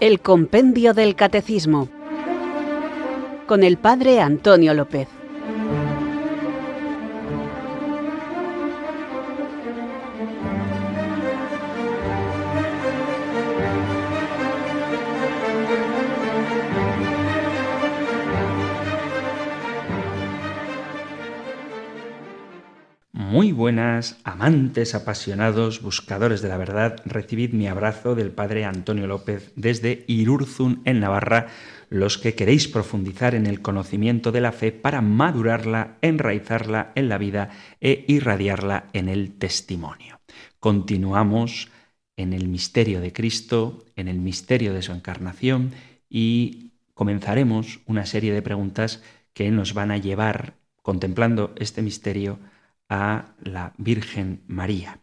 El Compendio del Catecismo, con el Padre Antonio López. Muy buenas, amantes, apasionados, buscadores de la verdad, recibid mi abrazo del Padre Antonio López desde Irurzun, en Navarra, los que queréis profundizar en el conocimiento de la fe para madurarla, enraizarla en la vida e irradiarla en el testimonio. Continuamos en el misterio de Cristo, en el misterio de su encarnación, y comenzaremos una serie de preguntas que nos van a llevar, contemplando este misterio, a la Virgen María.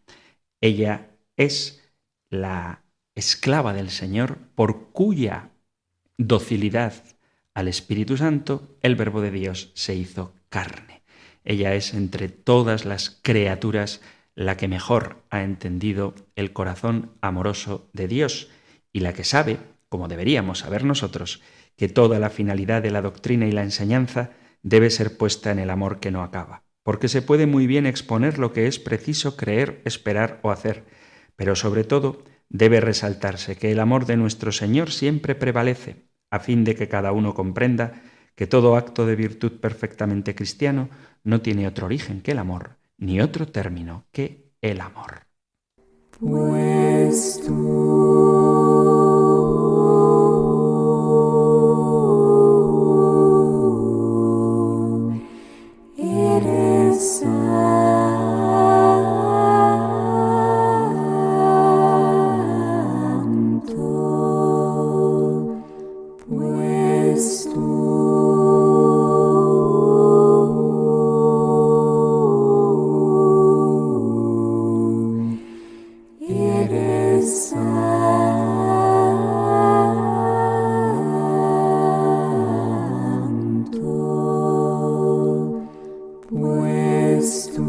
Ella es la esclava del Señor por cuya docilidad al Espíritu Santo el Verbo de Dios se hizo carne. Ella es entre todas las criaturas la que mejor ha entendido el corazón amoroso de Dios y la que sabe, como deberíamos saber nosotros, que toda la finalidad de la doctrina y la enseñanza debe ser puesta en el amor que no acaba. Porque se puede muy bien exponer lo que es preciso creer, esperar o hacer, pero sobre todo debe resaltarse que el amor de nuestro Señor siempre prevalece, a fin de que cada uno comprenda que todo acto de virtud perfectamente cristiano no tiene otro origen que el amor, ni otro término que el amor. Pues tú eres santo, pues tú eres santo, pues tú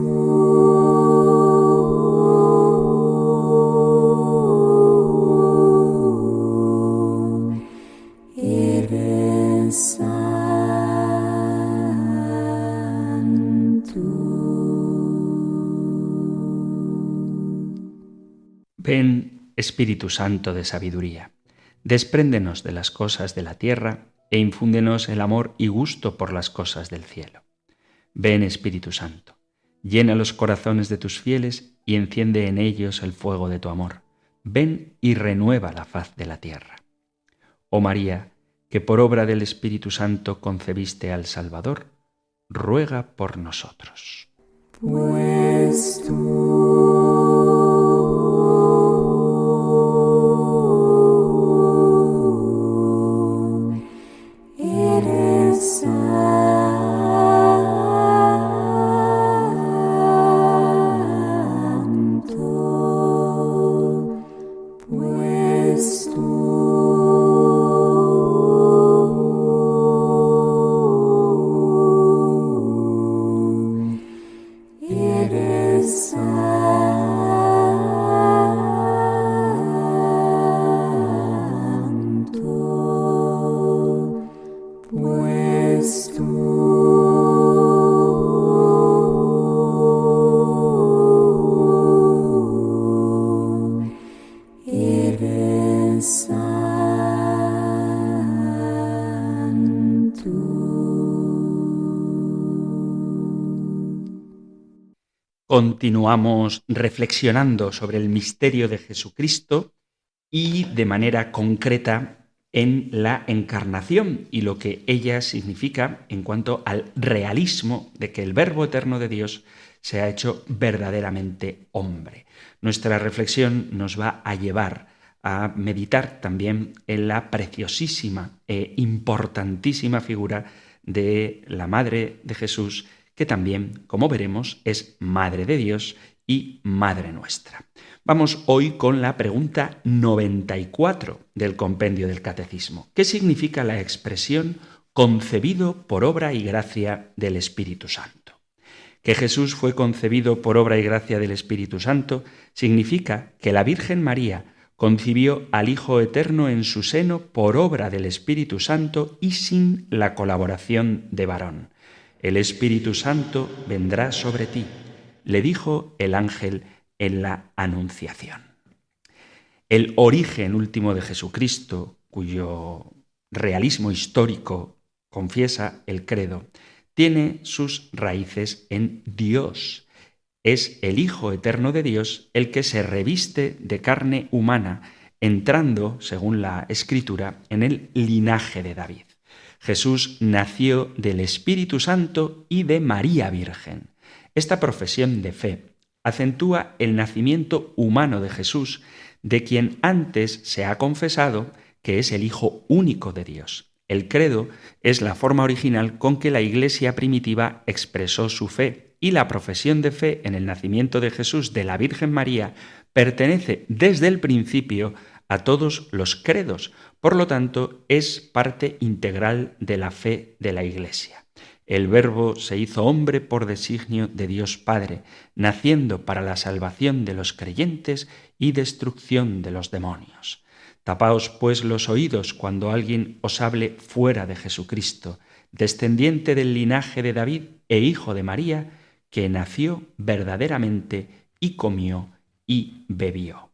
eres santo. Ven, Espíritu Santo de sabiduría, despréndenos de las cosas de la tierra e infúndenos el amor y gusto por las cosas del cielo. Ven, Espíritu Santo, llena los corazones de tus fieles y enciende en ellos el fuego de tu amor. Ven y renueva la faz de la tierra. Oh María, que por obra del Espíritu Santo concebiste al Salvador, ruega por nosotros. Pues tú eres santo, pues tú eres santo, pues tú eres santo. Continuamos reflexionando sobre el misterio de Jesucristo y de manera concreta en la encarnación y lo que ella significa en cuanto al realismo de que el Verbo eterno de Dios se ha hecho verdaderamente hombre. Nuestra reflexión nos va a llevar a meditar también en la preciosísima e importantísima figura de la Madre de Jesús, que también, como veremos, es Madre de Dios y Madre nuestra. Vamos hoy con la pregunta 94 del Compendio del Catecismo. ¿Qué significa la expresión concebido por obra y gracia del Espíritu Santo? Que Jesús fue concebido por obra y gracia del Espíritu Santo significa que la Virgen María, concibió al Hijo Eterno en su seno por obra del Espíritu Santo y sin la colaboración de varón. El Espíritu Santo vendrá sobre ti, le dijo el ángel en la Anunciación. El origen último de Jesucristo, cuyo realismo histórico confiesa el credo, tiene sus raíces en Dios. Es el Hijo Eterno de Dios el que se reviste de carne humana, entrando, según la Escritura, en el linaje de David. Jesús nació del Espíritu Santo y de María Virgen. Esta profesión de fe acentúa el nacimiento humano de Jesús, de quien antes se ha confesado que es el Hijo único de Dios. El credo es la forma original con que la Iglesia primitiva expresó su fe, y la profesión de fe en el nacimiento de Jesús de la Virgen María pertenece desde el principio a todos los credos, por lo tanto es parte integral de la fe de la Iglesia. El Verbo se hizo hombre por designio de Dios Padre, naciendo para la salvación de los creyentes y destrucción de los demonios. Tapaos pues los oídos cuando alguien os hable fuera de Jesucristo, descendiente del linaje de David e hijo de María, que nació verdaderamente y comió y bebió.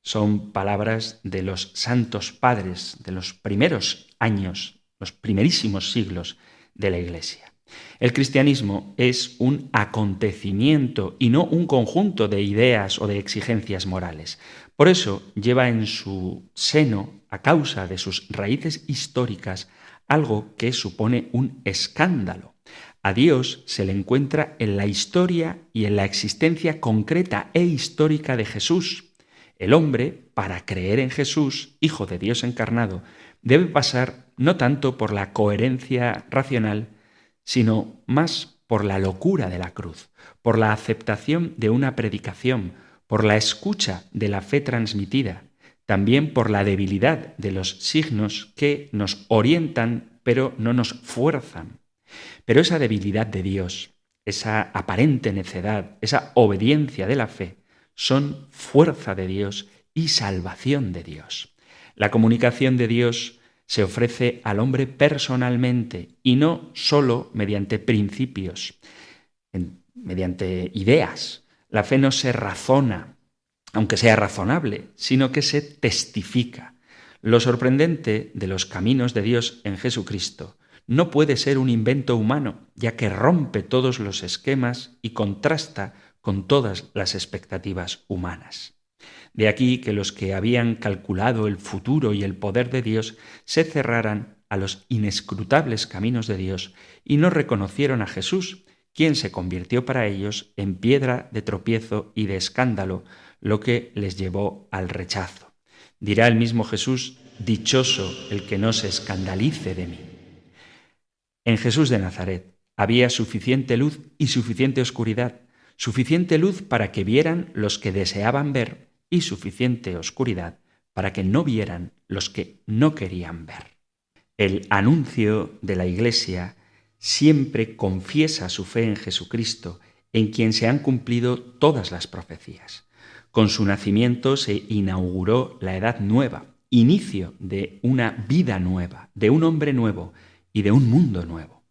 Son palabras de los santos padres de los primeros años, los primerísimos siglos de la Iglesia. El cristianismo es un acontecimiento y no un conjunto de ideas o de exigencias morales. Por eso lleva en su seno, a causa de sus raíces históricas, algo que supone un escándalo. A Dios se le encuentra en la historia y en la existencia concreta e histórica de Jesús. El hombre, para creer en Jesús, Hijo de Dios encarnado, debe pasar no tanto por la coherencia racional, sino más por la locura de la cruz, por la aceptación de una predicación, por la escucha de la fe transmitida, también por la debilidad de los signos que nos orientan pero no nos fuerzan. Pero esa debilidad de Dios, esa aparente necedad, esa obediencia de la fe, son fuerza de Dios y salvación de Dios. La comunicación de Dios se ofrece al hombre personalmente y no solo mediante principios, mediante ideas. La fe no se razona, aunque sea razonable, sino que se testifica. Lo sorprendente de los caminos de Dios en Jesucristo no puede ser un invento humano, ya que rompe todos los esquemas y contrasta con todas las expectativas humanas. De aquí que los que habían calculado el futuro y el poder de Dios se cerraran a los inescrutables caminos de Dios y no reconocieron a Jesús, quien se convirtió para ellos en piedra de tropiezo y de escándalo, lo que les llevó al rechazo. Dirá el mismo Jesús: dichoso el que no se escandalice de mí. En Jesús de Nazaret había suficiente luz y suficiente oscuridad, suficiente luz para que vieran los que deseaban ver y suficiente oscuridad para que no vieran los que no querían ver. El anuncio de la Iglesia siempre confiesa su fe en Jesucristo, en quien se han cumplido todas las profecías. Con su nacimiento se inauguró la Edad Nueva, inicio de una vida nueva, de un hombre nuevo y de un mundo nuevo.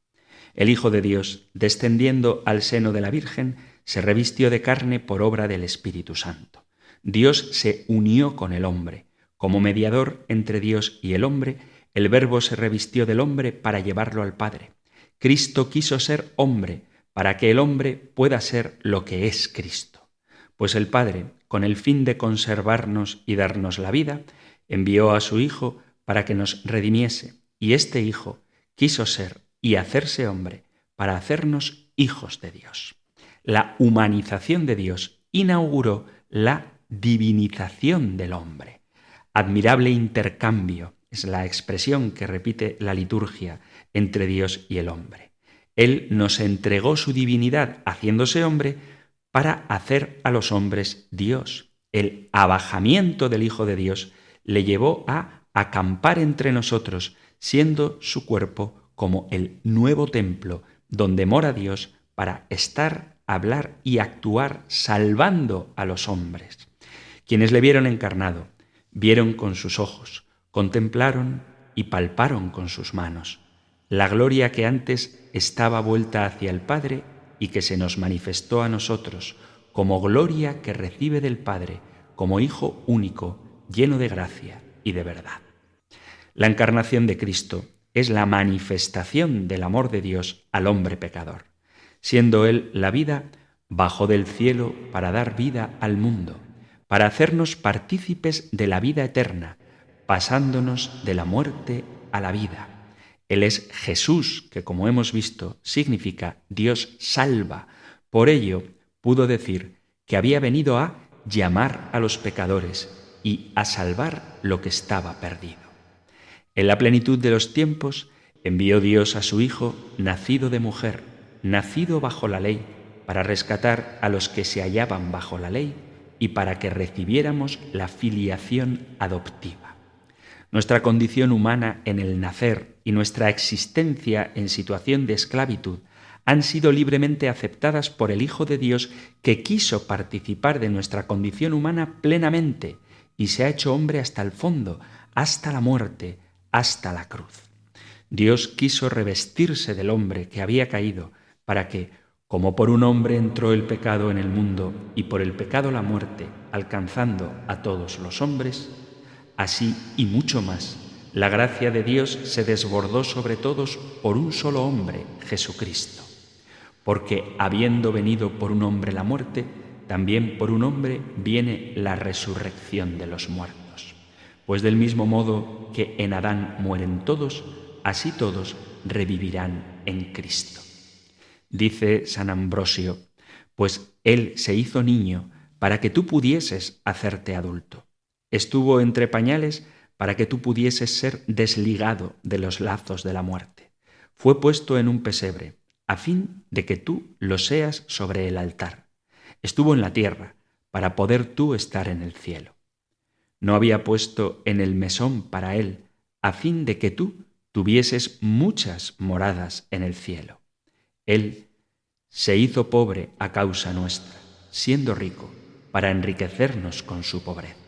El Hijo de Dios, descendiendo al seno de la Virgen, se revistió de carne por obra del Espíritu Santo. Dios se unió con el hombre. Como mediador entre Dios y el hombre, el Verbo se revistió del hombre para llevarlo al Padre. Cristo quiso ser hombre para que el hombre pueda ser lo que es Cristo. Pues el Padre, con el fin de conservarnos y darnos la vida, envió a su Hijo para que nos redimiese, y este Hijo quiso ser y hacerse hombre para hacernos hijos de Dios. La humanización de Dios inauguró la divinización del hombre. Admirable intercambio es la expresión que repite la liturgia entre Dios y el hombre. Él nos entregó su divinidad haciéndose hombre para hacer a los hombres Dios. El abajamiento del Hijo de Dios le llevó a acampar entre nosotros, siendo su cuerpo como el nuevo templo donde mora Dios para estar, hablar y actuar salvando a los hombres. Quienes le vieron encarnado, vieron con sus ojos, contemplaron y palparon con sus manos la gloria que antes estaba vuelta hacia el Padre y que se nos manifestó a nosotros como gloria que recibe del Padre, como Hijo único, lleno de gracia y de verdad. La encarnación de Cristo es la manifestación del amor de Dios al hombre pecador. Siendo Él la vida, bajó del cielo para dar vida al mundo, para hacernos partícipes de la vida eterna, pasándonos de la muerte a la vida. Él es Jesús, que como hemos visto significa Dios salva. Por ello pudo decir que había venido a llamar a los pecadores y a salvar lo que estaba perdido. En la plenitud de los tiempos envió Dios a su Hijo, nacido de mujer, nacido bajo la ley, para rescatar a los que se hallaban bajo la ley y para que recibiéramos la filiación adoptiva. Nuestra condición humana en el nacer y nuestra existencia en situación de esclavitud han sido libremente aceptadas por el Hijo de Dios, que quiso participar de nuestra condición humana plenamente y se ha hecho hombre hasta el fondo, hasta la muerte, hasta la cruz. Dios quiso revestirse del hombre que había caído para que, como por un hombre entró el pecado en el mundo y por el pecado la muerte, alcanzando a todos los hombres, así y mucho más, la gracia de Dios se desbordó sobre todos por un solo hombre, Jesucristo. Porque habiendo venido por un hombre la muerte, también por un hombre viene la resurrección de los muertos. Pues del mismo modo que en Adán mueren todos, así todos revivirán en Cristo. Dice San Ambrosio, pues Él se hizo niño para que tú pudieses hacerte adulto. Estuvo entre pañales para que tú pudieses ser desligado de los lazos de la muerte. Fue puesto en un pesebre, a fin de que tú lo seas sobre el altar. Estuvo en la tierra, para poder tú estar en el cielo. No había puesto en el mesón para él, a fin de que tú tuvieses muchas moradas en el cielo. Él se hizo pobre a causa nuestra, siendo rico, para enriquecernos con su pobreza.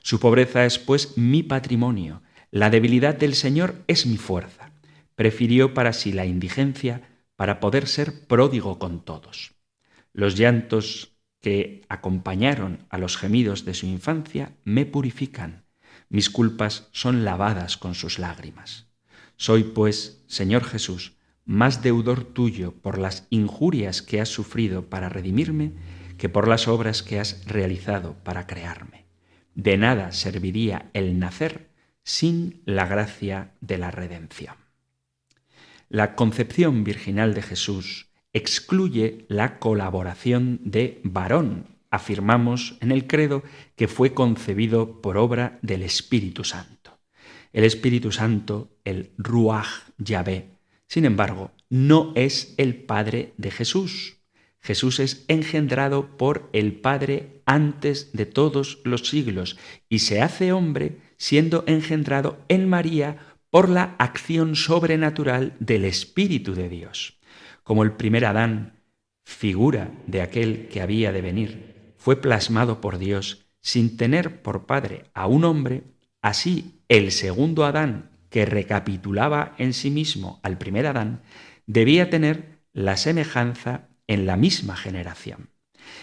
Su pobreza es, pues, mi patrimonio, la debilidad del Señor es mi fuerza. Prefirió para sí la indigencia para poder ser pródigo con todos. Los llantos que acompañaron a los gemidos de su infancia me purifican. Mis culpas son lavadas con sus lágrimas. Soy, pues, Señor Jesús, más deudor tuyo por las injurias que has sufrido para redimirme que por las obras que has realizado para crearme. De nada serviría el nacer sin la gracia de la redención. La concepción virginal de Jesús excluye la colaboración de varón. Afirmamos en el credo que fue concebido por obra del Espíritu Santo. El Espíritu Santo, el Ruach Yahvé, sin embargo, no es el Padre de Jesús. Jesús es engendrado por el Padre antes de todos los siglos y se hace hombre siendo engendrado en María por la acción sobrenatural del Espíritu de Dios. Como el primer Adán, figura de aquel que había de venir, fue plasmado por Dios sin tener por padre a un hombre, así el segundo Adán, que recapitulaba en sí mismo al primer Adán, debía tener la semejanza en la misma generación.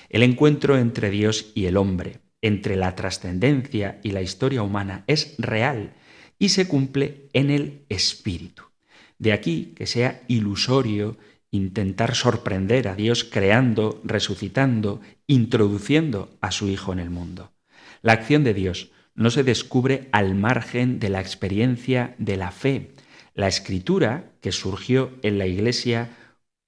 El encuentro entre Dios y el hombre, entre la trascendencia y la historia humana, es real y se cumple en el Espíritu. De aquí que sea ilusorio intentar sorprender a Dios creando, resucitando, introduciendo a su Hijo en el mundo. La acción de Dios no se descubre al margen de la experiencia de la fe. La Escritura, que surgió en la Iglesia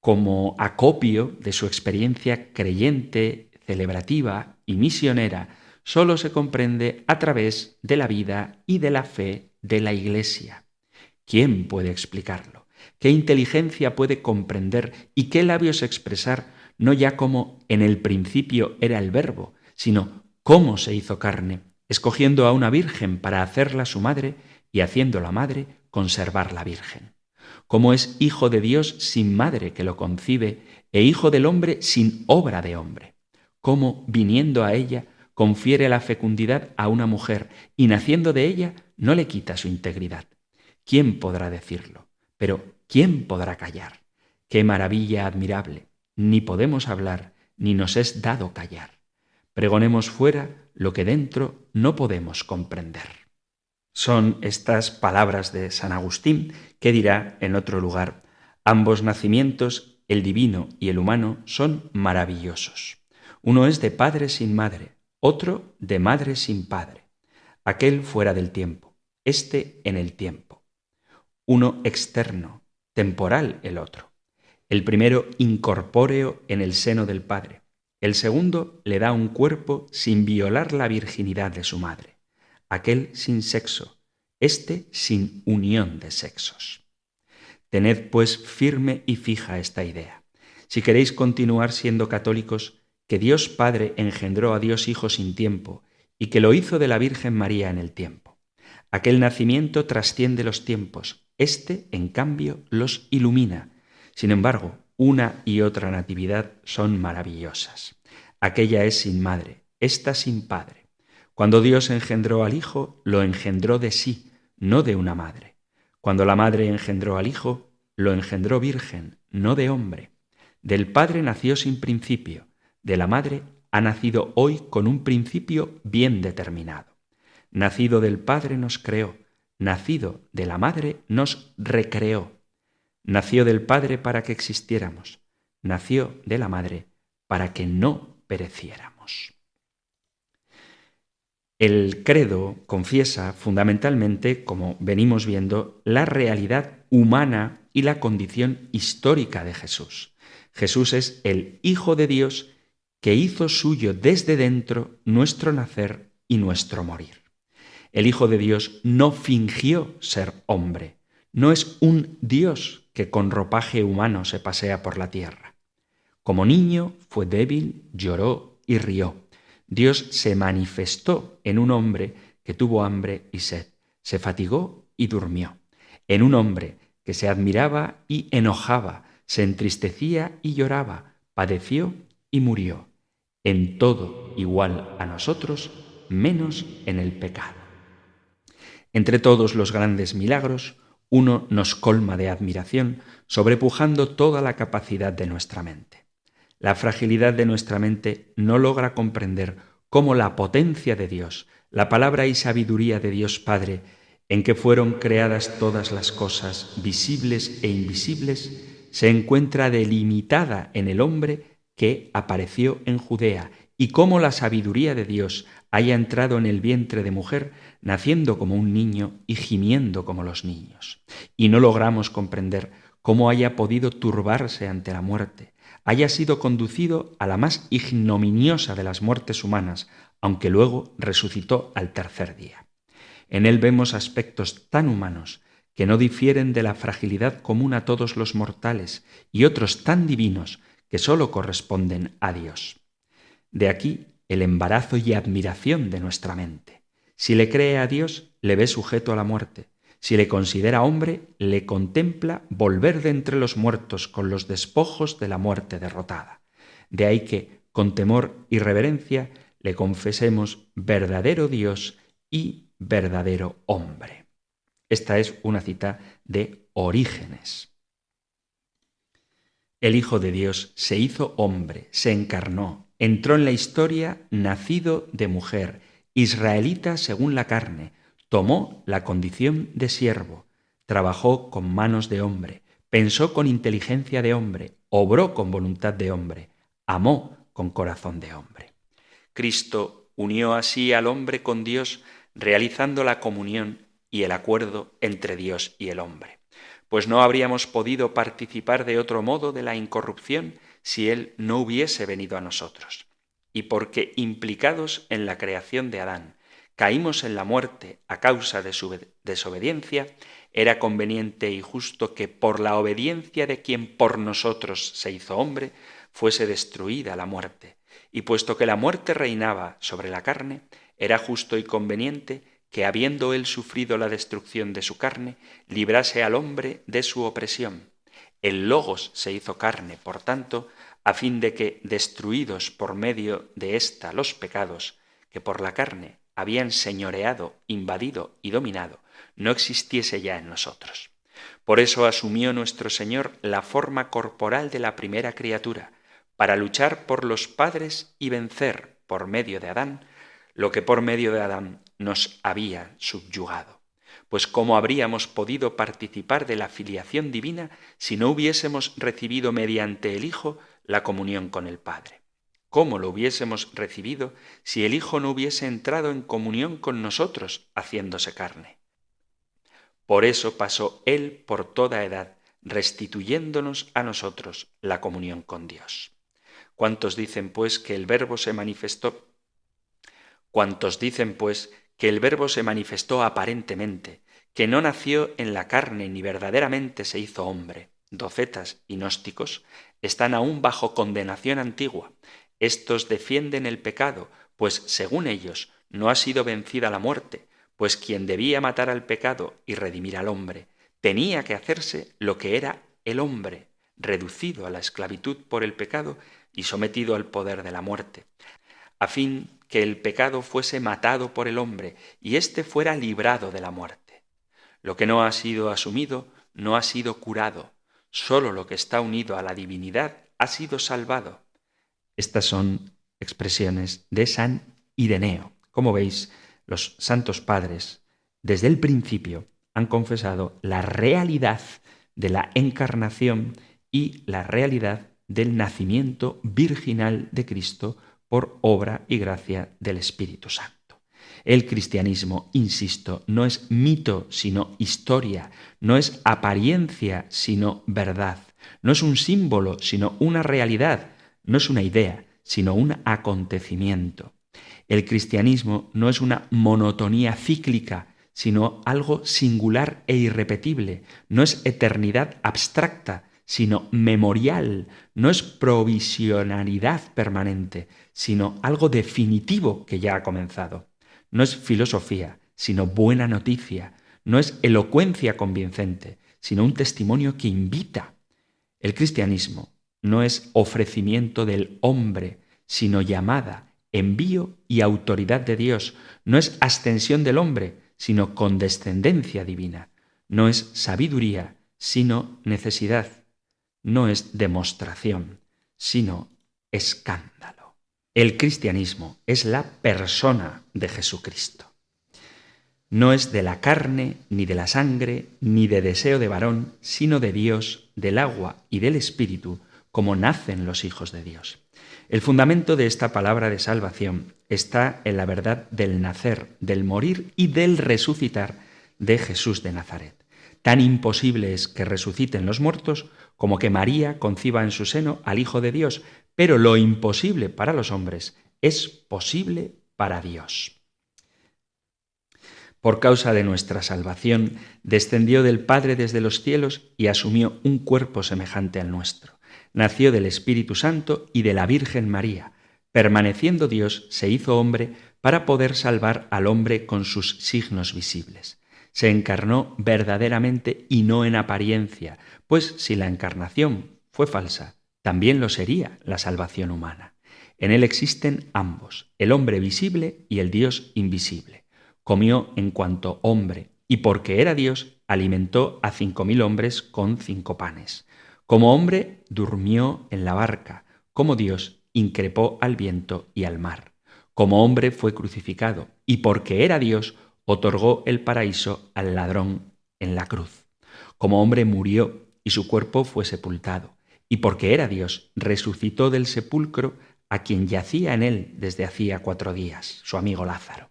como acopio de su experiencia creyente, celebrativa y misionera, solo se comprende a través de la vida y de la fe de la Iglesia. ¿Quién puede explicarlo? ¿Qué inteligencia puede comprender y qué labios expresar, no ya como en el principio era el Verbo, sino cómo se hizo carne, escogiendo a una virgen para hacerla su madre y haciéndola madre, conservarla virgen? ¿Cómo es hijo de Dios sin madre que lo concibe e hijo del hombre sin obra de hombre? ¿Cómo, viniendo a ella, confiere la fecundidad a una mujer y naciendo de ella no le quita su integridad. ¿Quién podrá decirlo? Pero ¿quién podrá callar? ¡Qué maravilla admirable! Ni podemos hablar, ni nos es dado callar. Pregonemos fuera lo que dentro no podemos comprender. Son estas palabras de San Agustín que dirá en otro lugar: ambos nacimientos, el divino y el humano, son maravillosos. Uno es de padre sin madre, otro de madre sin padre. Aquel fuera del tiempo, este en el tiempo. Uno externo, temporal el otro. El primero incorpóreo en el seno del Padre. El segundo le da un cuerpo sin violar la virginidad de su madre. Aquel sin sexo, este sin unión de sexos. Tened pues firme y fija esta idea. Si queréis continuar siendo católicos, que Dios Padre engendró a Dios Hijo sin tiempo y que lo hizo de la Virgen María en el tiempo. Aquel nacimiento trasciende los tiempos, este, en cambio, los ilumina. Sin embargo, una y otra natividad son maravillosas. Aquella es sin madre, esta sin padre. Cuando Dios engendró al Hijo, lo engendró de sí, no de una madre. Cuando la madre engendró al Hijo, lo engendró virgen, no de hombre. Del Padre nació sin principio, de la madre ha nacido hoy con un principio bien determinado. Nacido del Padre nos creó, nacido de la madre nos recreó. Nació del Padre para que existiéramos, nació de la madre para que no pereciéramos. El credo confiesa fundamentalmente, como venimos viendo, la realidad humana y la condición histórica de Jesús. Jesús es el Hijo de Dios que hizo suyo desde dentro nuestro nacer y nuestro morir. El Hijo de Dios no fingió ser hombre, no es un Dios que con ropaje humano se pasea por la tierra. Como niño fue débil, lloró y rió. Dios se manifestó en un hombre que tuvo hambre y sed, se fatigó y durmió, en un hombre que se admiraba y enojaba, se entristecía y lloraba, padeció y murió, en todo igual a nosotros, menos en el pecado. Entre todos los grandes milagros, uno nos colma de admiración, sobrepujando toda la capacidad de nuestra mente. La fragilidad de nuestra mente no logra comprender cómo la potencia de Dios, la palabra y sabiduría de Dios Padre, en que fueron creadas todas las cosas, visibles e invisibles, se encuentra delimitada en el hombre que apareció en Judea, y cómo la sabiduría de Dios haya entrado en el vientre de mujer, naciendo como un niño y gimiendo como los niños. Y no logramos comprender cómo haya podido turbarse ante la muerte, haya sido conducido a la más ignominiosa de las muertes humanas, aunque luego resucitó al tercer día. En él vemos aspectos tan humanos que no difieren de la fragilidad común a todos los mortales y otros tan divinos que sólo corresponden a Dios. De aquí el embarazo y admiración de nuestra mente. Si le cree a Dios, le ve sujeto a la muerte. Si le considera hombre, le contempla volver de entre los muertos con los despojos de la muerte derrotada. De ahí que, con temor y reverencia, le confesemos verdadero Dios y verdadero hombre. Esta es una cita de Orígenes. El Hijo de Dios se hizo hombre, se encarnó, entró en la historia nacido de mujer, israelita según la carne, tomó la condición de siervo, trabajó con manos de hombre, pensó con inteligencia de hombre, obró con voluntad de hombre, amó con corazón de hombre. Cristo unió así al hombre con Dios, realizando la comunión y el acuerdo entre Dios y el hombre. Pues no habríamos podido participar de otro modo de la incorrupción si Él no hubiese venido a nosotros. Y porque implicados en la creación de Adán, caímos en la muerte a causa de su desobediencia, era conveniente y justo que por la obediencia de quien por nosotros se hizo hombre, fuese destruida la muerte. Y puesto que la muerte reinaba sobre la carne, era justo y conveniente que, habiendo él sufrido la destrucción de su carne, librase al hombre de su opresión. El Logos se hizo carne, por tanto, a fin de que, destruidos por medio de ésta los pecados, que por la carne habían señoreado, invadido y dominado, no existiese ya en nosotros. Por eso asumió nuestro Señor la forma corporal de la primera criatura, para luchar por los padres y vencer, por medio de Adán, lo que por medio de Adán nos había subyugado. Pues ¿cómo habríamos podido participar de la filiación divina si no hubiésemos recibido mediante el Hijo la comunión con el Padre? ¿Cómo lo hubiésemos recibido si el Hijo no hubiese entrado en comunión con nosotros, haciéndose carne? Por eso pasó Él por toda edad, restituyéndonos a nosotros la comunión con Dios. ¿Cuántos dicen, pues, que el Verbo se manifestó? ¿Cuántos dicen, pues, que el Verbo se manifestó aparentemente, que no nació en la carne ni verdaderamente se hizo hombre? Docetas y gnósticos están aún bajo condenación antigua. Estos defienden el pecado, pues según ellos no ha sido vencida la muerte, pues quien debía matar al pecado y redimir al hombre, tenía que hacerse lo que era el hombre, reducido a la esclavitud por el pecado y sometido al poder de la muerte, a fin que el pecado fuese matado por el hombre y éste fuera librado de la muerte. Lo que no ha sido asumido no ha sido curado, sólo lo que está unido a la divinidad ha sido salvado. Estas son expresiones de San Ireneo. Como veis, los santos padres, desde el principio, han confesado la realidad de la encarnación y la realidad del nacimiento virginal de Cristo por obra y gracia del Espíritu Santo. El cristianismo, insisto, no es mito, sino historia, no es apariencia, sino verdad, no es un símbolo, sino una realidad, no es una idea, sino un acontecimiento. El cristianismo no es una monotonía cíclica, sino algo singular e irrepetible, no es eternidad abstracta, sino memorial, no es provisionalidad permanente, sino algo definitivo que ya ha comenzado. No es filosofía, sino buena noticia, no es elocuencia convincente, sino un testimonio que invita. El cristianismo no es ofrecimiento del hombre, sino llamada, envío y autoridad de Dios. No es ascensión del hombre, sino condescendencia divina. No es sabiduría, sino necesidad. No es demostración, sino escándalo. El cristianismo es la persona de Jesucristo. No es de la carne, ni de la sangre, ni de deseo de varón, sino de Dios, del agua y del Espíritu, como nacen los hijos de Dios. El fundamento de esta palabra de salvación está en la verdad del nacer, del morir y del resucitar de Jesús de Nazaret. Tan imposible es que resuciten los muertos como que María conciba en su seno al Hijo de Dios, pero lo imposible para los hombres es posible para Dios. Por causa de nuestra salvación, descendió del Padre desde los cielos y asumió un cuerpo semejante al nuestro. Nació del Espíritu Santo y de la Virgen María. Permaneciendo Dios, se hizo hombre para poder salvar al hombre con sus signos visibles. Se encarnó verdaderamente y no en apariencia, pues si la encarnación fue falsa, también lo sería la salvación humana. En él existen ambos, el hombre visible y el Dios invisible. Comió en cuanto hombre, y porque era Dios, alimentó a 5.000 hombres con 5 panes. Como hombre, durmió en la barca. Como Dios, increpó al viento y al mar. Como hombre fue crucificado, y porque era Dios, otorgó el paraíso al ladrón en la cruz. Como hombre murió, y su cuerpo fue sepultado. Y porque era Dios, resucitó del sepulcro a quien yacía en él desde hacía 4 días, su amigo Lázaro.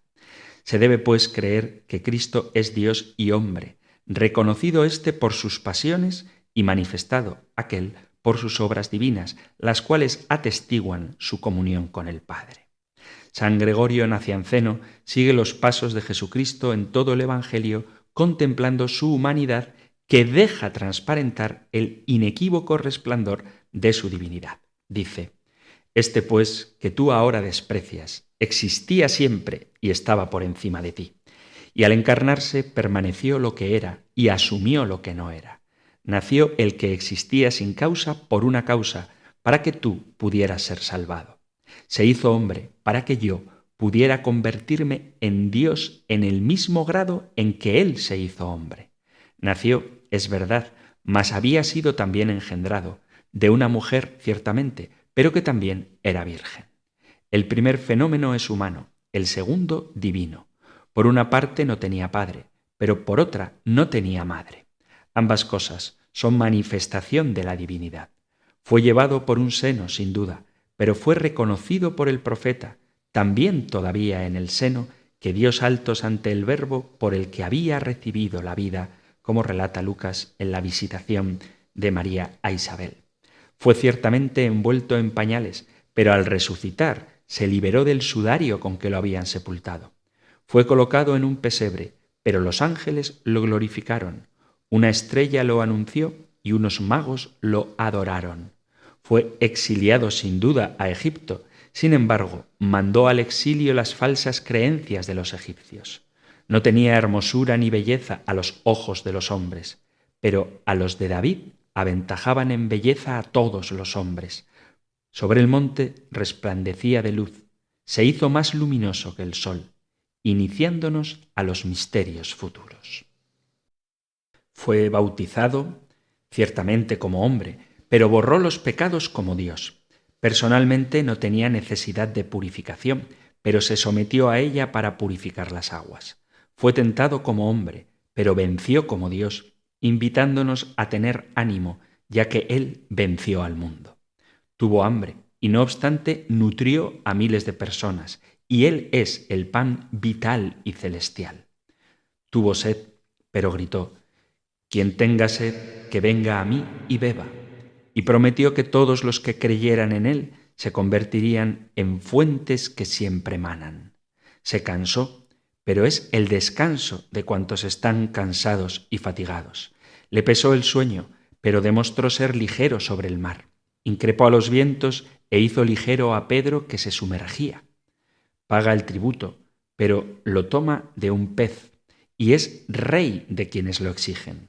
Se debe, pues, creer que Cristo es Dios y hombre, reconocido éste por sus pasiones y manifestado aquel por sus obras divinas, las cuales atestiguan su comunión con el Padre. San Gregorio Nacianceno sigue los pasos de Jesucristo en todo el Evangelio, contemplando su humanidad que deja transparentar el inequívoco resplandor de su divinidad. Dice: «Este, pues, que tú ahora desprecias, existía siempre y estaba por encima de ti. Y al encarnarse permaneció lo que era y asumió lo que no era. Nació el que existía sin causa por una causa, para que tú pudieras ser salvado. Se hizo hombre para que yo pudiera convertirme en Dios en el mismo grado en que Él se hizo hombre. Nació, es verdad, mas había sido también engendrado, de una mujer ciertamente, pero que también era virgen. El primer fenómeno es humano, el segundo divino. Por una parte no tenía padre, pero por otra no tenía madre. Ambas cosas son manifestación de la divinidad. Fue llevado por un seno, sin duda, pero fue reconocido por el profeta, también todavía en el seno, que dio saltos ante el Verbo por el que había recibido la vida, como relata Lucas en la visitación de María a Isabel. Fue ciertamente envuelto en pañales, pero al resucitar se liberó del sudario con que lo habían sepultado. Fue colocado en un pesebre, pero los ángeles lo glorificaron. Una estrella lo anunció y unos magos lo adoraron. Fue exiliado sin duda a Egipto, sin embargo, mandó al exilio las falsas creencias de los egipcios. No tenía hermosura ni belleza a los ojos de los hombres, pero a los de David aventajaban en belleza a todos los hombres. Sobre el monte resplandecía de luz, se hizo más luminoso que el sol, iniciándonos a los misterios futuros. Fue bautizado, ciertamente como hombre, pero borró los pecados como Dios. Personalmente no tenía necesidad de purificación, pero se sometió a ella para purificar las aguas. Fue tentado como hombre, pero venció como Dios, invitándonos a tener ánimo, ya que Él venció al mundo. Tuvo hambre y no obstante nutrió a miles de personas, y Él es el pan vital y celestial. Tuvo sed, pero gritó: «Quien tenga sed, que venga a mí y beba». Y prometió que todos los que creyeran en Él se convertirían en fuentes que siempre manan. Se cansó, pero es el descanso de cuantos están cansados y fatigados. Le pesó el sueño, pero demostró ser ligero sobre el mar. Increpó a los vientos e hizo ligero a Pedro, que se sumergía. Paga el tributo, pero lo toma de un pez, y es rey de quienes lo exigen.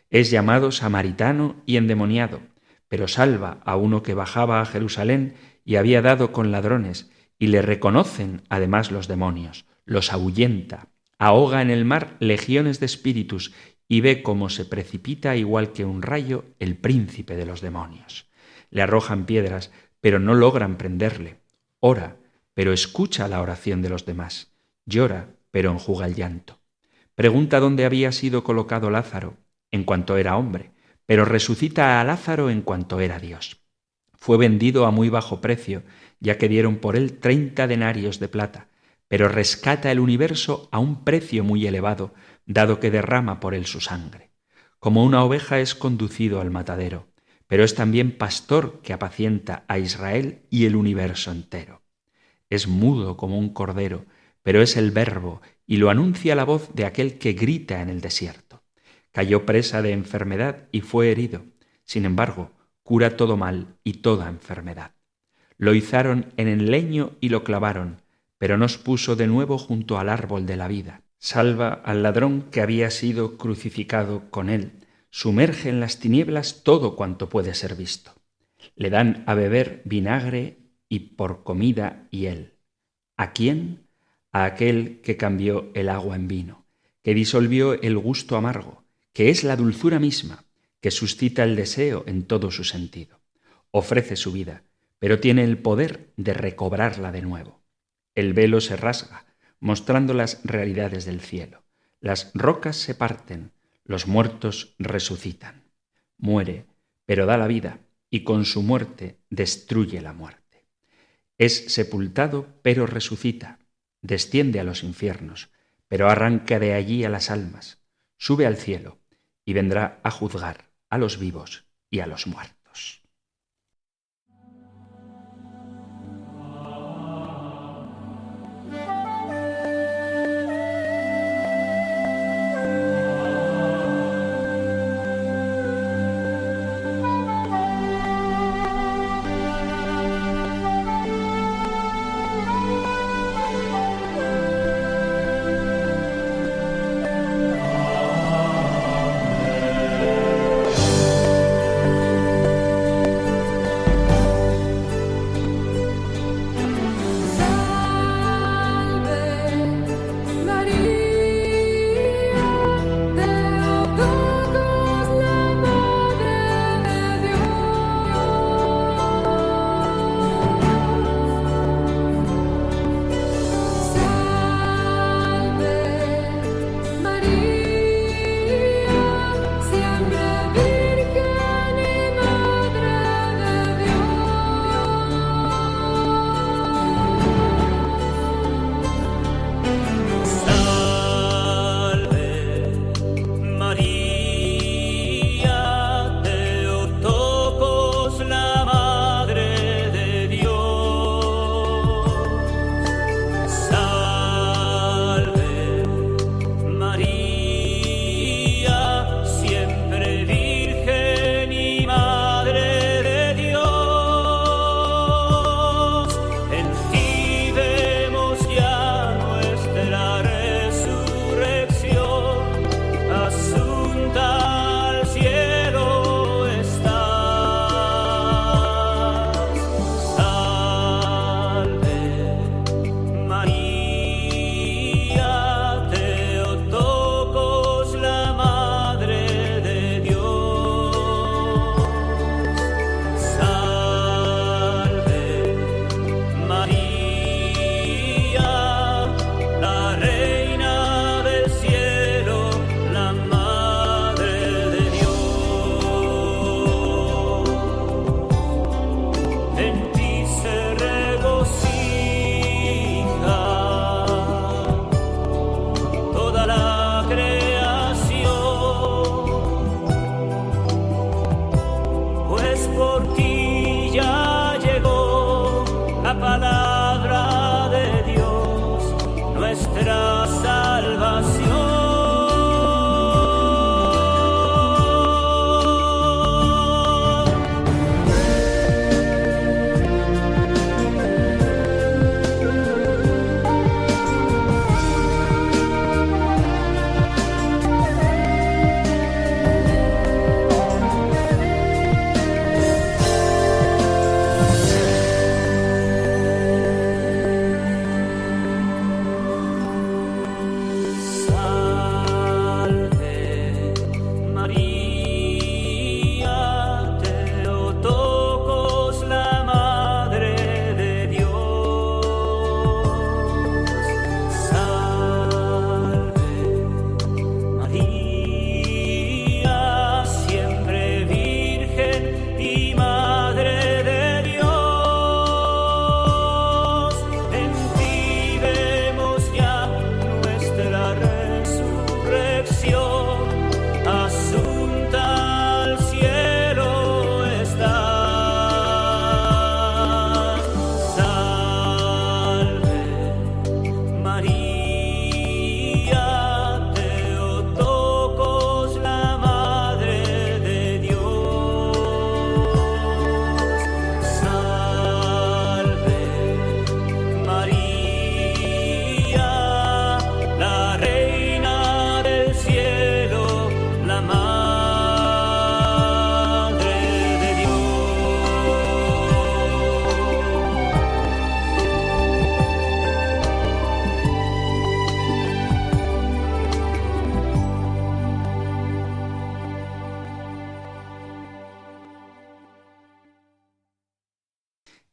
Es llamado samaritano y endemoniado, pero salva a uno que bajaba a Jerusalén y había dado con ladrones, y le reconocen además los demonios. Los ahuyenta, ahoga en el mar legiones de espíritus y ve cómo se precipita igual que un rayo el príncipe de los demonios. Le arrojan piedras, pero no logran prenderle. Ora, pero escucha la oración de los demás. Llora, pero enjuga el llanto. Pregunta dónde había sido colocado Lázaro, en cuanto era hombre, pero resucita a Lázaro en cuanto era Dios. Fue vendido a muy bajo precio, ya que dieron por él 30 denarios de plata, pero rescata el universo a un precio muy elevado, dado que derrama por él su sangre. Como una oveja es conducido al matadero, pero es también pastor que apacienta a Israel y el universo entero. Es mudo como un cordero, pero es el Verbo, y lo anuncia la voz de aquel que grita en el desierto. Cayó presa de enfermedad y fue herido. Sin embargo, cura todo mal y toda enfermedad. Lo izaron en el leño y lo clavaron, pero nos puso de nuevo junto al árbol de la vida. Salva al ladrón que había sido crucificado con él. Sumerge en las tinieblas todo cuanto puede ser visto. Le dan a beber vinagre y por comida hiel. ¿A quién? A aquel que cambió el agua en vino, que disolvió el gusto amargo, que es la dulzura misma, que suscita el deseo en todo su sentido. Ofrece su vida, pero tiene el poder de recobrarla de nuevo. El velo se rasga, mostrando las realidades del cielo. Las rocas se parten, los muertos resucitan. Muere, pero da la vida, y con su muerte destruye la muerte. Es sepultado, pero resucita. Desciende a los infiernos, pero arranca de allí a las almas. Sube al cielo, y vendrá a juzgar a los vivos y a los muertos.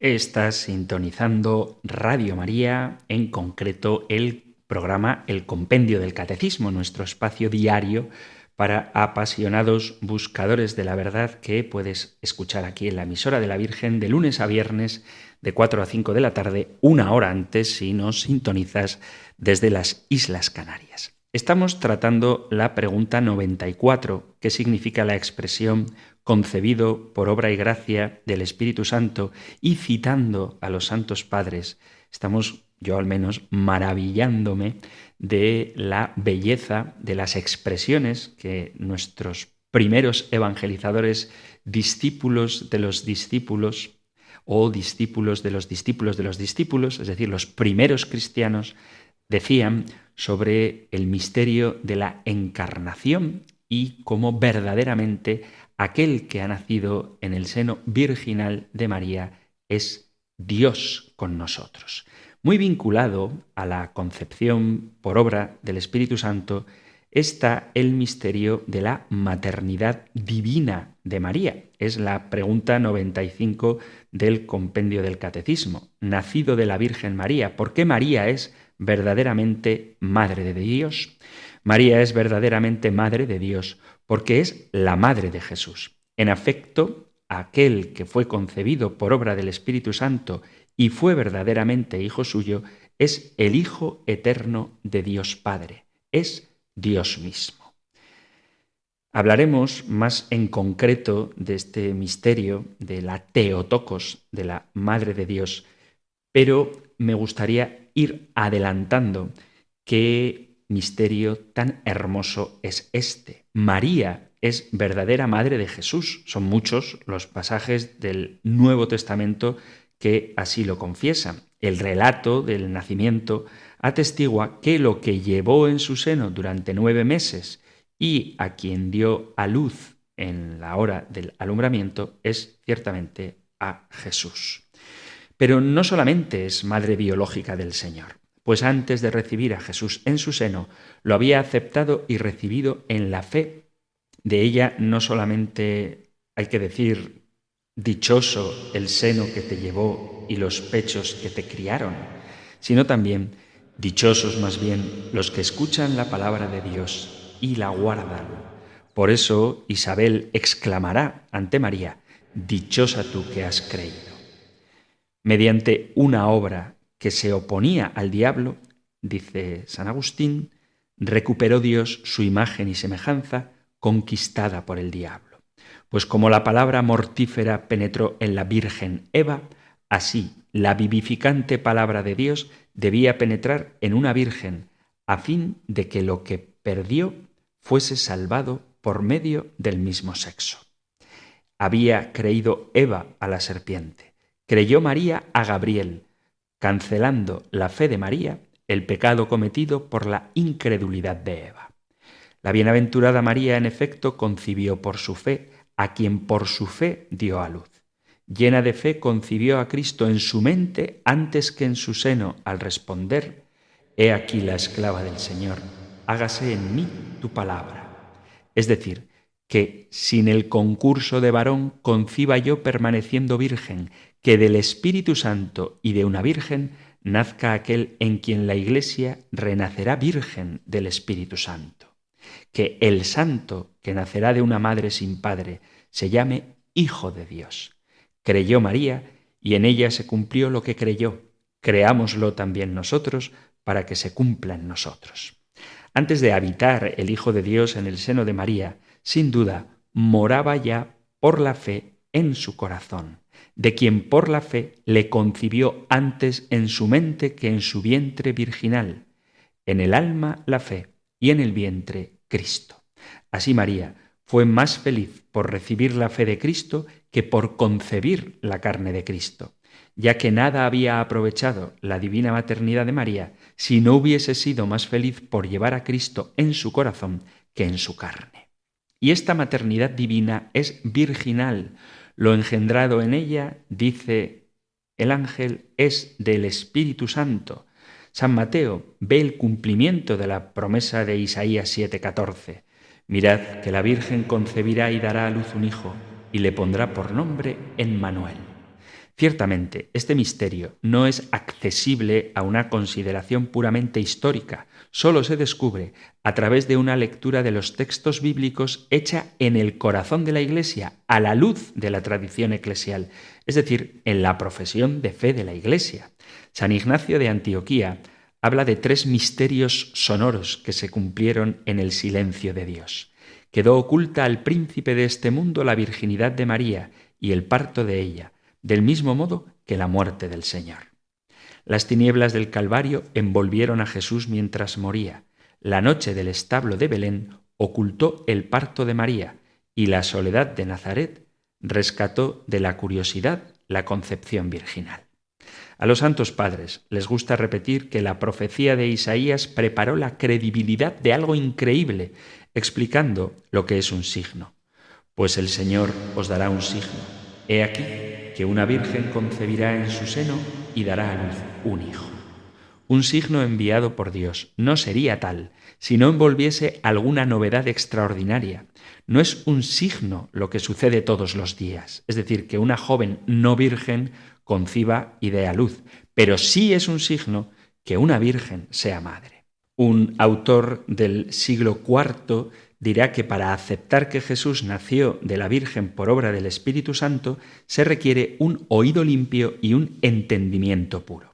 Estás sintonizando Radio María, en concreto el programa El Compendio del Catecismo, nuestro espacio diario para apasionados buscadores de la verdad que puedes escuchar aquí en la emisora de la Virgen de lunes a viernes de 4 a 5 de la tarde, una hora antes si nos sintonizas desde las Islas Canarias. Estamos tratando la pregunta 94, que significa la expresión concebido por obra y gracia del Espíritu Santo, y citando a los santos padres. Estamos, yo al menos, maravillándome de la belleza de las expresiones que nuestros primeros evangelizadores, discípulos de los discípulos, o discípulos de los discípulos de los discípulos, es decir, los primeros cristianos, decían sobre el misterio de la encarnación y cómo verdaderamente aquel que ha nacido en el seno virginal de María es Dios con nosotros. Muy vinculado a la concepción por obra del Espíritu Santo está el misterio de la maternidad divina de María. Es la pregunta 95 del Compendio del Catecismo. Nacido de la Virgen María, ¿por qué María es verdaderamente Madre de Dios? María es verdaderamente Madre de Dios porque es la Madre de Jesús. En efecto, aquel que fue concebido por obra del Espíritu Santo y fue verdaderamente Hijo suyo es el Hijo eterno de Dios Padre, es Dios mismo. Hablaremos más en concreto de este misterio de la Theotokos, de la Madre de Dios, pero me gustaría ir adelantando qué misterio tan hermoso es este. María es verdadera Madre de Jesús. Son muchos los pasajes del Nuevo Testamento que así lo confiesan. El relato del nacimiento atestigua que lo que llevó en su seno durante 9 meses y a quien dio a luz en la hora del alumbramiento es ciertamente a Jesús. Pero no solamente es madre biológica del Señor, pues antes de recibir a Jesús en su seno, lo había aceptado y recibido en la fe. De ella no solamente hay que decir, dichoso el seno que te llevó y los pechos que te criaron, sino también, dichosos más bien los que escuchan la palabra de Dios y la guardan. Por eso Isabel exclamará ante María, dichosa tú que has creído. Mediante una obra que se oponía al diablo, dice San Agustín, recuperó Dios su imagen y semejanza conquistada por el diablo. Pues como la palabra mortífera penetró en la Virgen Eva, así la vivificante palabra de Dios debía penetrar en una virgen, a fin de que lo que perdió fuese salvado por medio del mismo sexo. Había creído Eva a la serpiente, creyó María a Gabriel, cancelando la fe de María, el pecado cometido por la incredulidad de Eva. La bienaventurada María, en efecto, concibió por su fe a quien por su fe dio a luz. Llena de fe, concibió a Cristo en su mente antes que en su seno, al responder, «He aquí la esclava del Señor, hágase en mí tu palabra». Es decir, que sin el concurso de varón conciba yo permaneciendo virgen, que del Espíritu Santo y de una virgen nazca aquel en quien la Iglesia renacerá virgen del Espíritu Santo. Que el santo que nacerá de una madre sin padre se llame Hijo de Dios. Creyó María y en ella se cumplió lo que creyó. Creámoslo también nosotros para que se cumpla en nosotros. Antes de habitar el Hijo de Dios en el seno de María, sin duda moraba ya por la fe en su corazón, de quien por la fe le concibió antes en su mente que en su vientre virginal, en el alma la fe y en el vientre Cristo. Así María fue más feliz por recibir la fe de Cristo que por concebir la carne de Cristo, ya que nada había aprovechado la divina maternidad de María si no hubiese sido más feliz por llevar a Cristo en su corazón que en su carne. Y esta maternidad divina es virginal. Lo engendrado en ella, dice el ángel, es del Espíritu Santo. San Mateo ve el cumplimiento de la promesa de Isaías 7:14. Mirad que la Virgen concebirá y dará a luz un hijo, y le pondrá por nombre Emmanuel. Ciertamente, este misterio no es accesible a una consideración puramente histórica, solo se descubre a través de una lectura de los textos bíblicos hecha en el corazón de la Iglesia, a la luz de la tradición eclesial, es decir, en la profesión de fe de la Iglesia. San Ignacio de Antioquía habla de 3 misterios sonoros que se cumplieron en el silencio de Dios. Quedó oculta al príncipe de este mundo la virginidad de María y el parto de ella, del mismo modo que la muerte del Señor. Las tinieblas del Calvario envolvieron a Jesús mientras moría. La noche del establo de Belén ocultó el parto de María y la soledad de Nazaret rescató de la curiosidad la concepción virginal. A los santos padres les gusta repetir que la profecía de Isaías preparó la credibilidad de algo increíble, explicando lo que es un signo. Pues el Señor os dará un signo. He aquí que una virgen concebirá en su seno y dará a luz un hijo. Un signo enviado por Dios no sería tal si no envolviese alguna novedad extraordinaria. No es un signo lo que sucede todos los días, es decir, que una joven no virgen conciba y dé a luz, pero sí es un signo que una virgen sea madre. Un autor del siglo IV dirá que para aceptar que Jesús nació de la Virgen por obra del Espíritu Santo se requiere un oído limpio y un entendimiento puro.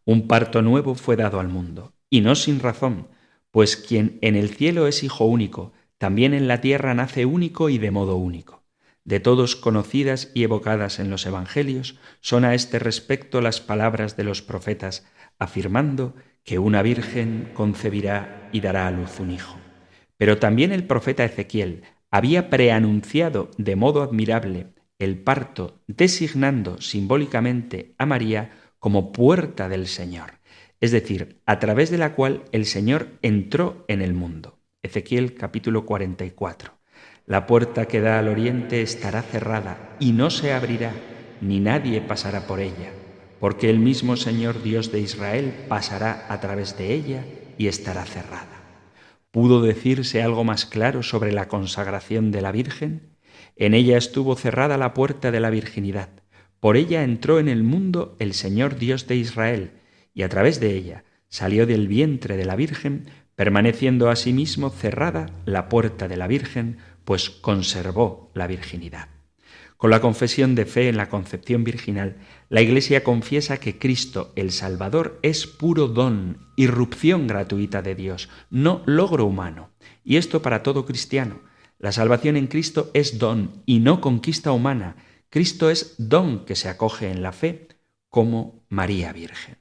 Un parto nuevo fue dado al mundo, y no sin razón, pues quien en el cielo es hijo único, también en la tierra nace único y de modo único. De todos conocidas y evocadas en los Evangelios, son a este respecto las palabras de los profetas, afirmando que una virgen concebirá y dará a luz un hijo. Pero también el profeta Ezequiel había preanunciado de modo admirable el parto, designando simbólicamente a María como puerta del Señor, es decir, a través de la cual el Señor entró en el mundo. Ezequiel capítulo 44. La puerta que da al oriente estará cerrada y no se abrirá, ni nadie pasará por ella, porque el mismo Señor Dios de Israel pasará a través de ella y estará cerrada. ¿Pudo decirse algo más claro sobre la consagración de la Virgen? En ella estuvo cerrada la puerta de la virginidad. Por ella entró en el mundo el Señor Dios de Israel, y a través de ella salió del vientre de la Virgen, permaneciendo asimismo cerrada la puerta de la Virgen, pues conservó la virginidad. Con la confesión de fe en la concepción virginal, la Iglesia confiesa que Cristo, el Salvador, es puro don, irrupción gratuita de Dios, no logro humano. Y esto para todo cristiano. La salvación en Cristo es don y no conquista humana. Cristo es don que se acoge en la fe como María Virgen.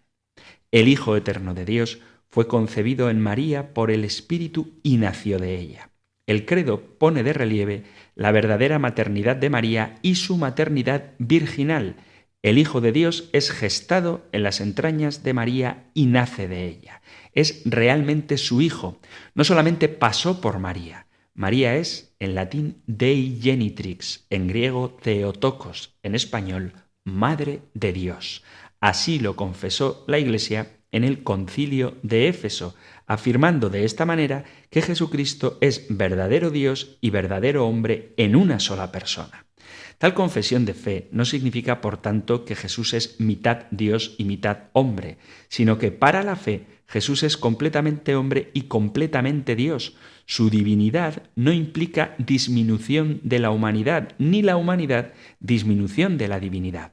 El Hijo eterno de Dios fue concebido en María por el Espíritu y nació de ella. El credo pone de relieve la verdadera maternidad de María y su maternidad virginal. El Hijo de Dios es gestado en las entrañas de María y nace de ella. Es realmente su Hijo. No solamente pasó por María. María es, en latín, Dei Genitrix, en griego Theotokos, en español, Madre de Dios. Así lo confesó la Iglesia en el Concilio de Éfeso, afirmando de esta manera que Jesucristo es verdadero Dios y verdadero hombre en una sola persona. Tal confesión de fe no significa, por tanto, que Jesús es mitad Dios y mitad hombre, sino que para la fe Jesús es completamente hombre y completamente Dios. Su divinidad no implica disminución de la humanidad, ni la humanidad disminución de la divinidad.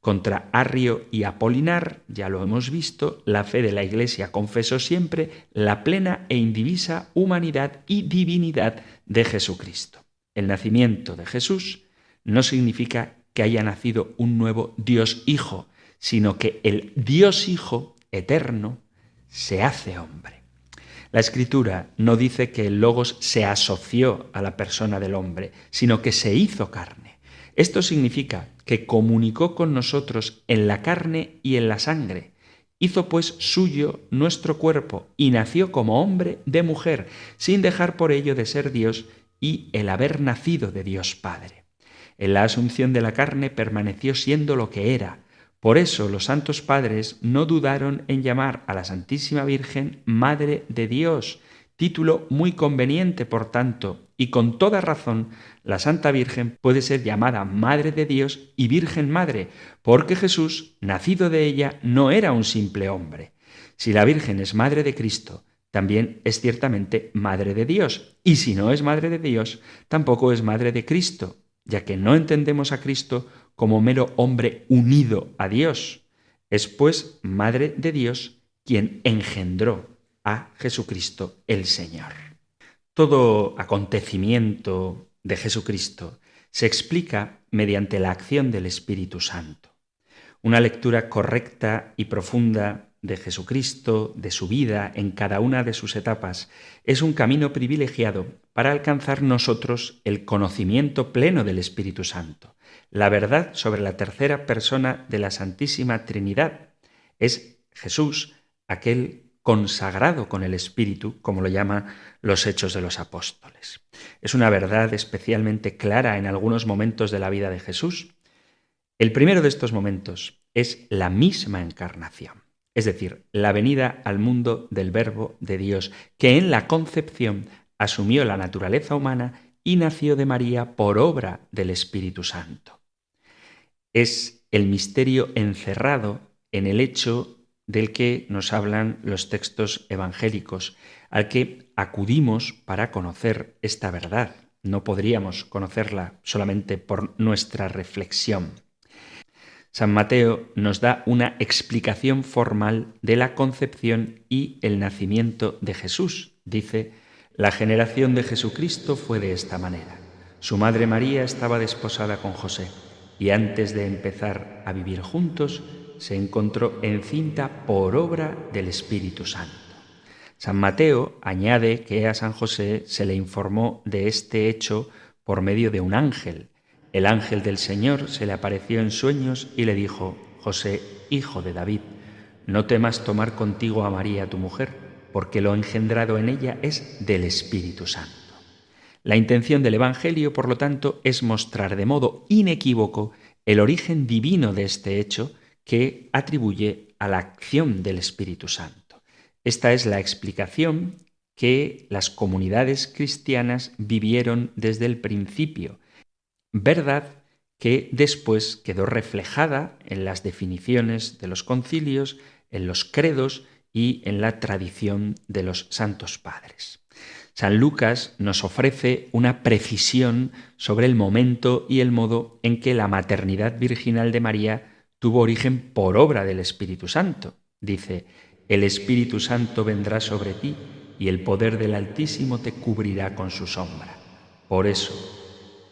Contra Arrio y Apolinar, ya lo hemos visto, la fe de la Iglesia confesó siempre la plena e indivisa humanidad y divinidad de Jesucristo. El nacimiento de Jesús no significa que haya nacido un nuevo Dios Hijo, sino que el Dios Hijo eterno se hace hombre. La Escritura no dice que el Logos se asoció a la persona del hombre, sino que se hizo carne. Esto significa que comunicó con nosotros en la carne y en la sangre. Hizo pues suyo nuestro cuerpo y nació como hombre de mujer, sin dejar por ello de ser Dios y el haber nacido de Dios Padre. En la asunción de la carne permaneció siendo lo que era. Por eso los santos padres no dudaron en llamar a la Santísima Virgen Madre de Dios título muy conveniente, por tanto, y con toda razón, la Santa Virgen puede ser llamada Madre de Dios y Virgen Madre, porque Jesús, nacido de ella, no era un simple hombre. Si la Virgen es Madre de Cristo, también es ciertamente Madre de Dios, y si no es Madre de Dios, tampoco es Madre de Cristo, ya que no entendemos a Cristo como mero hombre unido a Dios. Es pues Madre de Dios quien engendró a Jesucristo el Señor. Todo acontecimiento de Jesucristo se explica mediante la acción del Espíritu Santo. Una lectura correcta y profunda de Jesucristo, de su vida, en cada una de sus etapas, es un camino privilegiado para alcanzar nosotros el conocimiento pleno del Espíritu Santo. La verdad sobre la tercera persona de la Santísima Trinidad es Jesús, aquel consagrado con el Espíritu, como lo llaman los Hechos de los Apóstoles. Es una verdad especialmente clara en algunos momentos de la vida de Jesús. El primero de estos momentos es la misma encarnación, es decir, la venida al mundo del Verbo de Dios, que en la concepción asumió la naturaleza humana y nació de María por obra del Espíritu Santo. Es el misterio encerrado en el hecho del que nos hablan los textos evangélicos, al que acudimos para conocer esta verdad. No podríamos conocerla solamente por nuestra reflexión. San Mateo nos da una explicación formal de la concepción y el nacimiento de Jesús. Dice: la generación de Jesucristo fue de esta manera. Su madre María estaba desposada con José y antes de empezar a vivir juntos se encontró encinta por obra del Espíritu Santo. San Mateo añade que a San José se le informó de este hecho por medio de un ángel. El ángel del Señor se le apareció en sueños y le dijo: José, hijo de David, no temas tomar contigo a María tu mujer, porque lo engendrado en ella es del Espíritu Santo. La intención del Evangelio, por lo tanto, es mostrar de modo inequívoco el origen divino de este hecho, que atribuye a la acción del Espíritu Santo. Esta es la explicación que las comunidades cristianas vivieron desde el principio, verdad que después quedó reflejada en las definiciones de los concilios, en los credos y en la tradición de los santos padres. San Lucas nos ofrece una precisión sobre el momento y el modo en que la maternidad virginal de María tuvo origen por obra del Espíritu Santo. Dice: el Espíritu Santo vendrá sobre ti y el poder del Altísimo te cubrirá con su sombra. Por eso,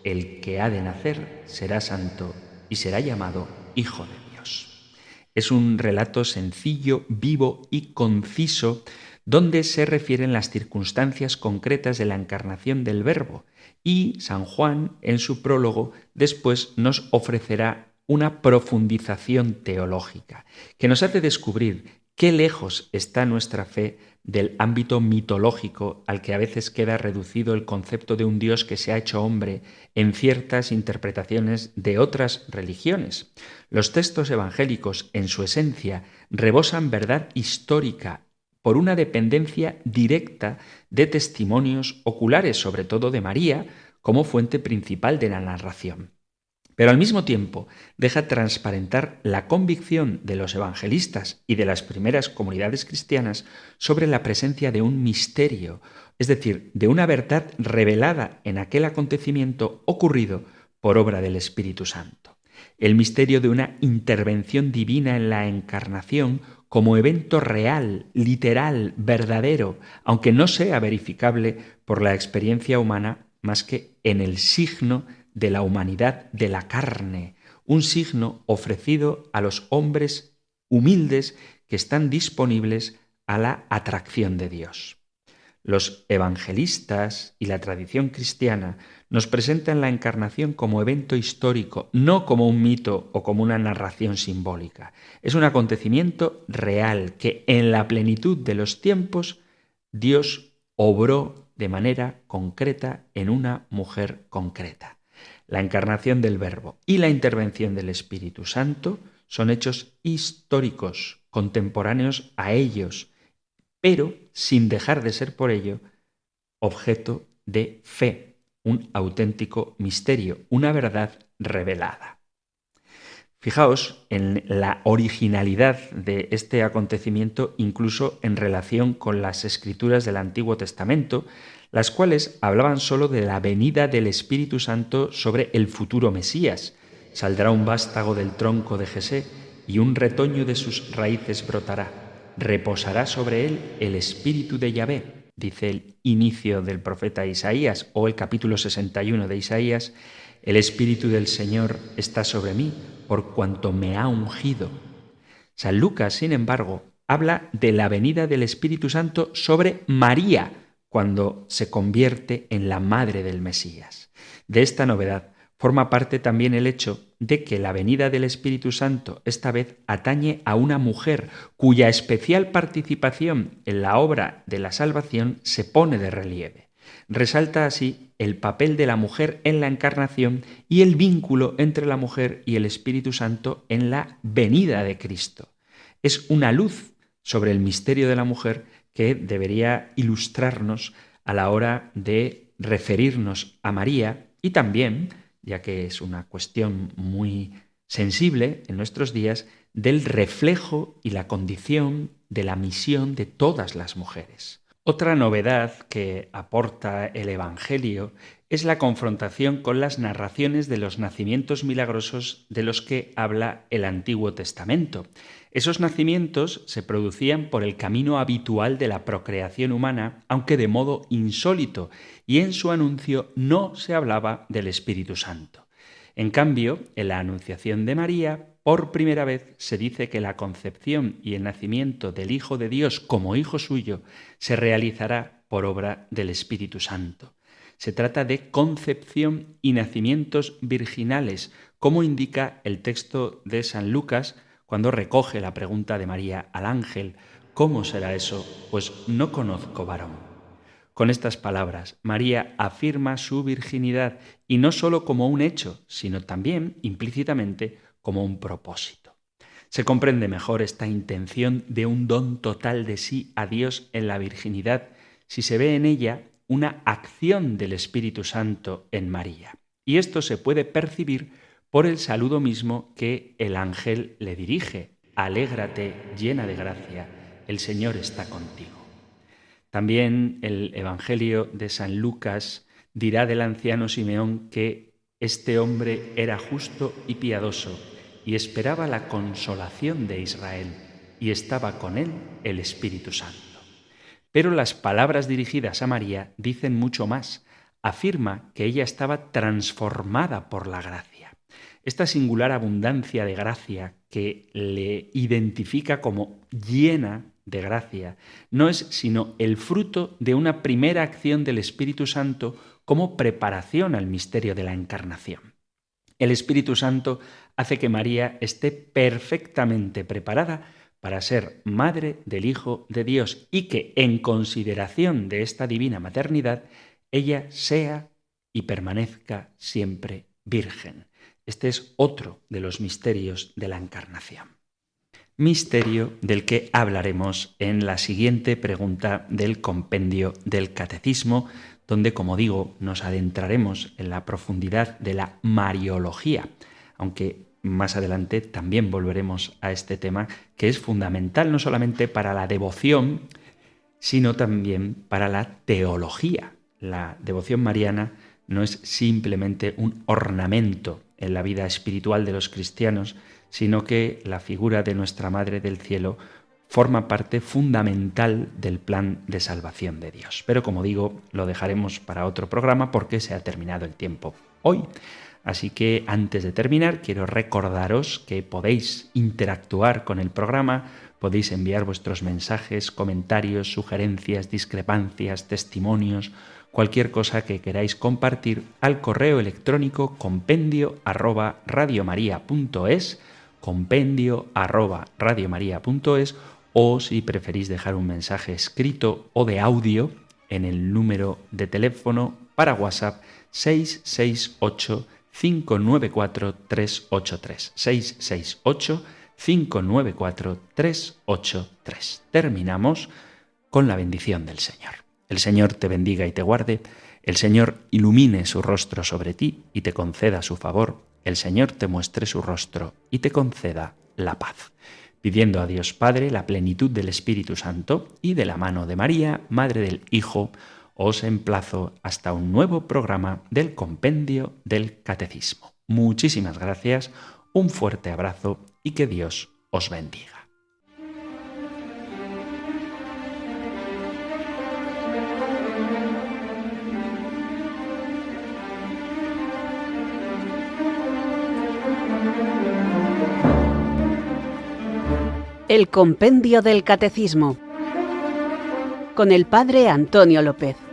el que ha de nacer será santo y será llamado Hijo de Dios. Es un relato sencillo, vivo y conciso, donde se refieren las circunstancias concretas de la encarnación del Verbo, y San Juan, en su prólogo, después nos ofrecerá una profundización teológica que nos hace descubrir qué lejos está nuestra fe del ámbito mitológico al que a veces queda reducido el concepto de un Dios que se ha hecho hombre en ciertas interpretaciones de otras religiones. Los textos evangélicos, en su esencia, rebosan verdad histórica por una dependencia directa de testimonios oculares, sobre todo de María, como fuente principal de la narración. Pero al mismo tiempo deja transparentar la convicción de los evangelistas y de las primeras comunidades cristianas sobre la presencia de un misterio, es decir, de una verdad revelada en aquel acontecimiento ocurrido por obra del Espíritu Santo. El misterio de una intervención divina en la encarnación como evento real, literal, verdadero, aunque no sea verificable por la experiencia humana más que en el signo de la humanidad de la carne, un signo ofrecido a los hombres humildes que están disponibles a la atracción de Dios. Los evangelistas y la tradición cristiana nos presentan la encarnación como evento histórico, no como un mito o como una narración simbólica. Es un acontecimiento real que en la plenitud de los tiempos Dios obró de manera concreta en una mujer concreta. La encarnación del Verbo y la intervención del Espíritu Santo son hechos históricos, contemporáneos a ellos, pero sin dejar de ser por ello objeto de fe, un auténtico misterio, una verdad revelada. Fijaos en la originalidad de este acontecimiento, incluso en relación con las escrituras del Antiguo Testamento, las cuales hablaban solo de la venida del Espíritu Santo sobre el futuro Mesías. Saldrá un vástago del tronco de Jesé y un retoño de sus raíces brotará. Reposará sobre él el Espíritu de Yahvé, dice el inicio del profeta Isaías, o el capítulo 61 de Isaías. El Espíritu del Señor está sobre mí, por cuanto me ha ungido. San Lucas, sin embargo, habla de la venida del Espíritu Santo sobre María, cuando se convierte en la madre del Mesías. De esta novedad forma parte también el hecho de que la venida del Espíritu Santo esta vez atañe a una mujer cuya especial participación en la obra de la salvación se pone de relieve. Resalta así el papel de la mujer en la encarnación y el vínculo entre la mujer y el Espíritu Santo en la venida de Cristo. Es una luz sobre el misterio de la mujer que debería ilustrarnos a la hora de referirnos a María y también, ya que es una cuestión muy sensible en nuestros días, del reflejo y la condición de la misión de todas las mujeres. Otra novedad que aporta el Evangelio es la confrontación con las narraciones de los nacimientos milagrosos de los que habla el Antiguo Testamento. Esos nacimientos se producían por el camino habitual de la procreación humana, aunque de modo insólito, y en su anuncio no se hablaba del Espíritu Santo. En cambio, en la Anunciación de María, por primera vez se dice que la concepción y el nacimiento del Hijo de Dios como Hijo suyo se realizará por obra del Espíritu Santo. Se trata de concepción y nacimientos virginales, como indica el texto de San Lucas cuando recoge la pregunta de María al ángel: ¿cómo será eso? Pues no conozco varón. Con estas palabras, María afirma su virginidad, y no solo como un hecho, sino también, implícitamente, como un propósito. Se comprende mejor esta intención de un don total de sí a Dios en la virginidad si se ve en ella una acción del Espíritu Santo en María. Y esto se puede percibir por el saludo mismo que el ángel le dirige: alégrate, llena de gracia, el Señor está contigo. También el Evangelio de San Lucas dirá del anciano Simeón que este hombre era justo y piadoso y esperaba la consolación de Israel, y estaba con él el Espíritu Santo. Pero las palabras dirigidas a María dicen mucho más. Afirma que ella estaba transformada por la gracia. Esta singular abundancia de gracia que le identifica como llena de gracia no es sino el fruto de una primera acción del Espíritu Santo como preparación al misterio de la encarnación. El Espíritu Santo hace que María esté perfectamente preparada para ser madre del Hijo de Dios y que, en consideración de esta divina maternidad, ella sea y permanezca siempre virgen. Este es otro de los misterios de la encarnación. Misterio del que hablaremos en la siguiente pregunta del compendio del Catecismo, donde, como digo, nos adentraremos en la profundidad de la Mariología, aunque más adelante también volveremos a este tema, que es fundamental no solamente para la devoción, sino también para la teología. La devoción mariana no es simplemente un ornamento en la vida espiritual de los cristianos, sino que la figura de nuestra Madre del Cielo forma parte fundamental del plan de salvación de Dios. Pero, como digo, lo dejaremos para otro programa porque se ha terminado el tiempo hoy. Así que, antes de terminar, quiero recordaros que podéis interactuar con el programa, podéis enviar vuestros mensajes, comentarios, sugerencias, discrepancias, testimonios, cualquier cosa que queráis compartir al correo electrónico compendio@radiomaria.es, compendio@radiomaria.es, o si preferís dejar un mensaje escrito o de audio en el número de teléfono para WhatsApp 668 594 383, 668 594 383. Terminamos con la bendición del Señor. El Señor te bendiga y te guarde. El Señor ilumine su rostro sobre ti y te conceda su favor. El Señor te muestre su rostro y te conceda la paz. Pidiendo a Dios Padre la plenitud del Espíritu Santo y de la mano de María, Madre del Hijo, os emplazo hasta un nuevo programa del Compendio del Catecismo. Muchísimas gracias, un fuerte abrazo y que Dios os bendiga. El Compendio del Catecismo con el Padre Antonio López.